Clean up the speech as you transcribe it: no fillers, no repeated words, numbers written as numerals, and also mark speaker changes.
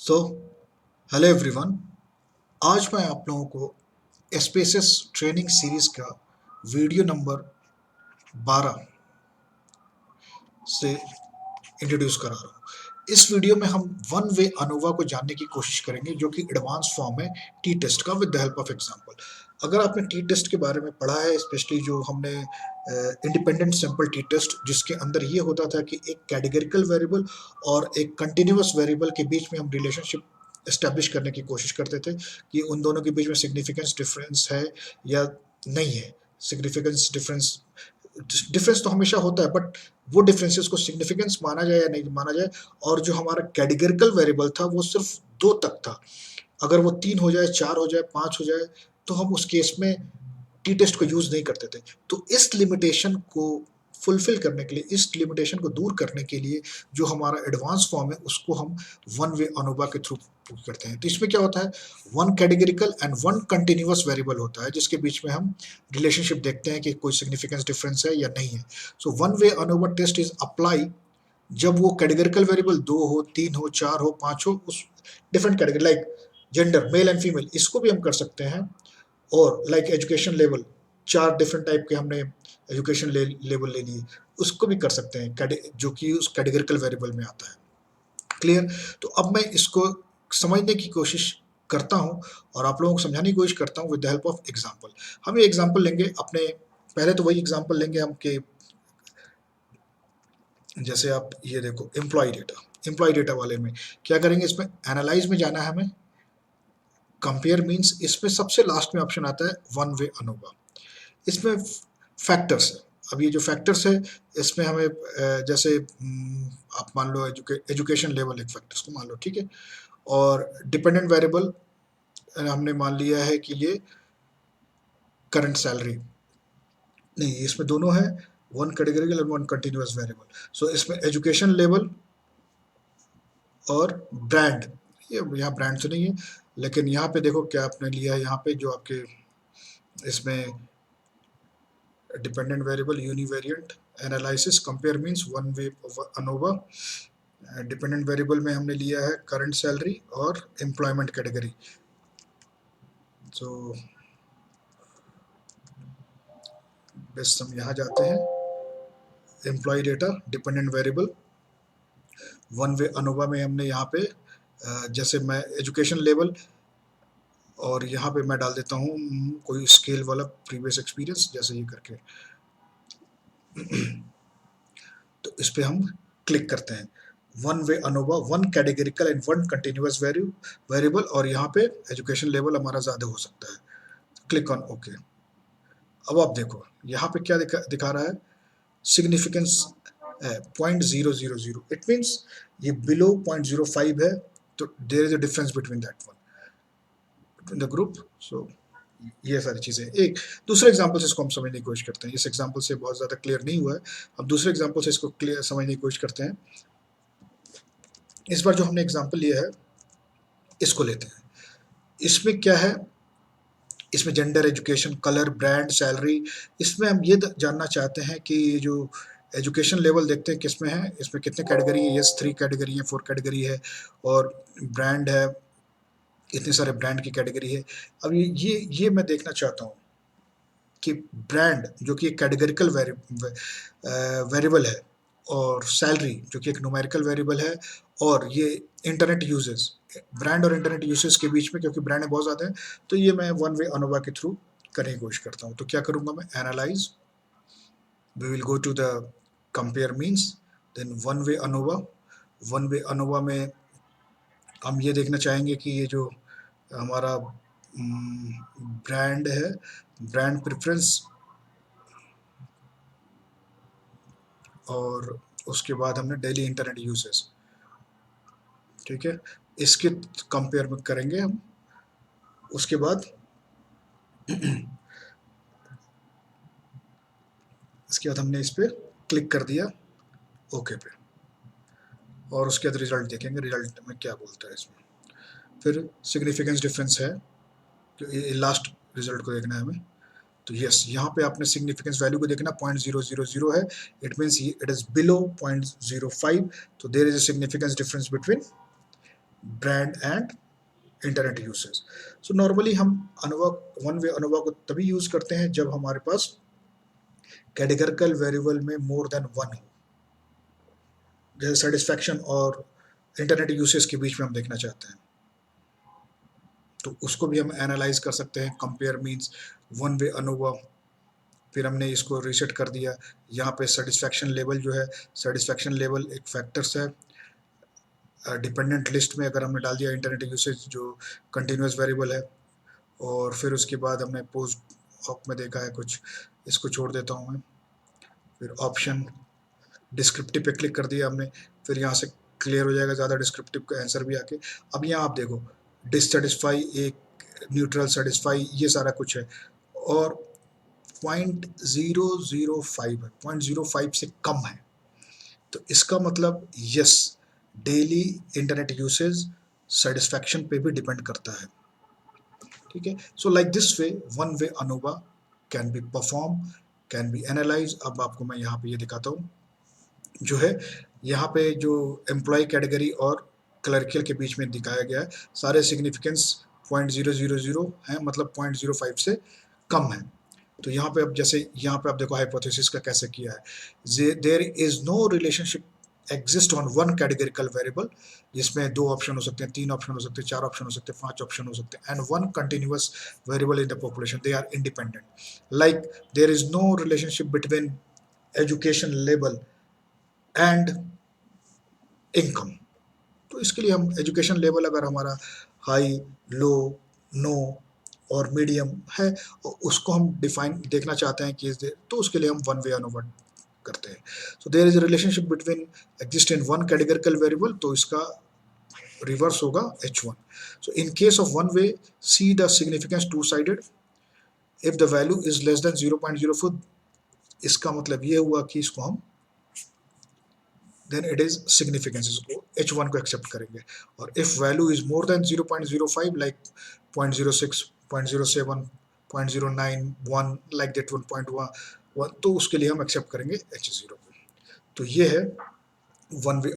Speaker 1: So hello everyone. आज मैं आप लोगों को स्पेसेस ट्रेनिंग सीरीज का वीडियो नंबर 12 से इंट्रोड्यूस करा रहा हूँ। इस वीडियो में हम वन वे अनोवा को जानने की कोशिश करेंगे, जो कि एडवांस फॉर्म है टी टेस्ट का, with the help of example. अगर आपने टी टेस्ट के बारे में पढ़ा है, स्पेशली जो हमने इंडिपेंडेंट सैंपल टी टेस्ट, जिसके अंदर ये होता था कि एक कैटेगरिकल वेरिएबल और एक कंटिन्यूअस वेरिएबल के बीच में हम रिलेशनशिप एस्टेब्लिश करने की कोशिश करते थे कि उन दोनों के बीच में सिग्निफिकेंस डिफरेंस है या नहीं है। सिग्निफिकेंस डिफरेंस डिफरेंस तो हमेशा होता है, बट वो डिफरेंसेस को सिग्निफिकेंस माना जाए या नहीं माना जाए। और जो हमारा कैटेगरिकल वेरिएबल था वो सिर्फ 2 तक था। अगर वो 3 हो जाए, 4 हो जाए, 5 हो जाए, तो हम उस केस में टी टेस्ट को यूज नहीं करते थे। तो इस लिमिटेशन को फुलफिल करने के लिए, इस लिमिटेशन को दूर करने के लिए, जो हमारा एडवांस फॉर्म है उसको हम वन वे अनोवा के थ्रू करते हैं। तो इसमें क्या होता है, one categorical and one continuous variable होता है, जिसके बीच में हम रिलेशनशिप देखते हैं कि कोई सिग्निफिकेंस डिफरेंस है या नहीं है। So one way ANOVA test is apply जब वो कैटेगरिकल वेरिएबल 2 हो, 3 हो, 4 हो, 5 हो, उस different category, like gender male and female, इसको भी हम कर सकते हैं। और like education level, 4 different type के हमने एजुकेशन लेवल ले लिए, उसको भी कर सकते हैं, जो कि उस कैटेगरिकल वेरिएबल में आता है। क्लियर? तो अब मैं इसको समझने की कोशिश करता हूँ और आप लोगों को समझाने की कोशिश करता हूँ with the help of example. हम ये एग्जांपल लेंगे अपने, पहले तो वही एग्जांपल लेंगे हम कि जैसे आप ये देखो एम्प्लॉय डेटा वाले में क्या करेंगे, इसमें एनालाइज में जाना है हमें, कंपेयर मींस, इसमें सबसे लास्ट में ऑप्शन आता है वन वे अनोवा। इसमें फैक्टर्स है। अब ये जो फैक्टर्स है, इसमें हमें जैसे आप मान लो एजुकेशन लेवल एक फैक्टर्स को मान लो, ठीक है। और डिपेंडेंट वेरिएबल हमने मान लिया है कि ये करंट सैलरी, नहीं इसमें दोनों है, one categorical and one continuous variable. So इसमें एजुकेशन लेवल और ब्रांड, ये यहाँ ब्रांड तो नहीं है, लेकिन यहाँ पे देखो क्या आपने लिया है, यहाँ पे जो आपके इसमें dependent variable univariate analysis compare means one way ANOVA. Dependent variable में हमने लिया है करंट सैलरी और एम्प्लॉयमेंट कैटेगरी। तो बस हम यहाँ जाते हैं, employ data dependent variable one way ANOVA में हमने यहाँ पे जैसे मैं एजुकेशन लेवल, और यहाँ पे मैं डाल देता हूँ कोई स्केल वाला प्रीवियस एक्सपीरियंस, जैसे ये करके तो इस पे हम क्लिक करते हैं। One way ANOVA, one categorical and one continuous variable, और यहाँ पे एजुकेशन लेवल हमारा ज़्यादा हो सकता है। Click on okay. अब आप देखो यहाँ पे क्या दिखा रहा है, सिग्निफिकेंस 0.000, इट मीन्स ये बिलो 0.05 है, तो there is a difference between that one, between the group. So ये सारी चीज़ें। एक दूसरे एग्जाम्पल से इसको हम समझने की कोशिश करते हैं। इस एग्जाम्पल से बहुत ज़्यादा क्लियर नहीं हुआ है, अब दूसरे एग्जाम्पल से इसको क्लियर समझने की कोशिश करते हैं। इस बार जो हमने एग्जाम्पल लिया है इसको लेते हैं। इसमें क्या है, इसमें gender, education, colour, brand, salary, इसमें हम ये जानना चाहते हैं कि जो एजुकेशन लेवल देखते हैं किस में है, इसमें कितने कैटेगरी है, यस 3 कैटेगरी है, 4 कैटेगरी है, और ब्रांड है, इतने सारे ब्रांड की कैटेगरी है। अब ये मैं देखना चाहता हूँ कि ब्रांड जो कि एक कैटेगरिकल वेरिएबल है, और सैलरी जो कि एक न्यूमेरिकल वेरिएबल है, और ये इंटरनेट यूजेस, ब्रांड और इंटरनेट यूजेस के बीच में, क्योंकि ब्रांड बहुत ज़्यादा है, तो ये मैं वन वे अनोवा के थ्रू करने की कोशिश करता हूँ। तो क्या करूँगा मैं, analyse, we will go to the compare means, then one way ANOVA. One way ANOVA में हम ये देखना चाहेंगे कि ये जो हमारा ब्रांड है, ब्रांड प्रेफरेंस, और उसके बाद हमने डेली इंटरनेट यूजेस, ठीक है, इसके कंपेयर में करेंगे हम। उसके बाद हमने इस पर क्लिक कर दिया ओके पे, और उसके बाद रिजल्ट देखेंगे, रिजल्ट में क्या बोलता है इसमें। फिर सिग्निफिकेंस डिफरेंस है, तो ये लास्ट रिजल्ट को देखना है हमें। तो यस, यहाँ पे आपने सिग्निफिकेंस वैल्यू को देखना, 0.000 है, it means it is below 0.05, तो there is a significance difference between brand and internet usage. So normally हम अनोवा वन वे अनोवा को तभी यूज करते हैं जब हमारे पास कैटेगरिकल वेरिएबल में मोर देन वन हो, जैसे सेटिस्फैक्शन और इंटरनेट यूसेज के बीच में हम देखना चाहते हैं, तो उसको भी हम एनालाइज कर सकते हैं। Compare means one way ANOVA, फिर हमने इसको रीसेट कर दिया। यहाँ पे सेटिस्फैक्शन लेवल जो है, सेटिस्फैक्शन लेवल एक फैक्टर्स है डिपेंडेंट लिस्ट में, अगर हमने डाल दिया इंटरनेट यूसेज जो कंटिन्यूस वेरिएबल है। और फिर उसके बाद हमने पोस्ट ऑप में देखा है कुछ, इसको छोड़ देता हूँ मैं। फिर ऑप्शन डिस्क्रिप्टिव पे क्लिक कर दिया हमने, फिर यहाँ से क्लियर हो जाएगा ज़्यादा डिस्क्रिप्टिव का आंसर भी आके। अब यहाँ आप देखो डिससेटिस्फाई, एक न्यूट्रल, सेटिस्फाई, ये सारा कुछ है। और 0.005 है, 0.05 से कम है, तो इसका मतलब yes, daily internet usage satisfaction पे भी डिपेंड करता है। ठीक है, so like this way one way ANOVA can be perform, can be analyse. अब आपको मैं यहाँ पे ये दिखाता हूँ, जो है यहाँ पे जो एम्प्लॉय कैटेगरी और क्लर्कियल के बीच में दिखाया गया है, सारे सिग्निफिकेंस 0.000 हैं, मतलब 0.05 से कम है। तो यहाँ पे अब जैसे यहाँ पे आप देखो हाइपोथेसिस का कैसे किया है। There is no relationship exist on one categorical variable, जिसमें 2 ऑप्शन हो सकते हैं, 3 ऑप्शन हो सकते हैं, 4 ऑप्शन हो सकते हैं, 5 ऑप्शन हो सकते हैं, and one continuous variable in the population, they are independent. Like there is no relationship between education level and income. तो इसके लिए हम एजुकेशन लेवल अगर हमारा हाई, लो, नो और मीडियम है, और उसको हम डिफाइन देखना चाहते हैं कि तो उसके लिए हम वन वे अनोवा करते हैं। So there is a relationship between exist in one categorical variable, तो इसका रिवर्स होगा H1। So in case of one way, see the significance two sided, if the value is less than 0.04, इसका मतलब ये हुआ कि इसको हम then it is significance, इसको H1 को एक्सेप्ट करेंगे। और if value is more than 0.05 like 0.06, 0.07, 0.09, 1 like that 1.1, तो उसके लिए हम एक्सेप्ट करेंगे H0 को। तो ये है वन वे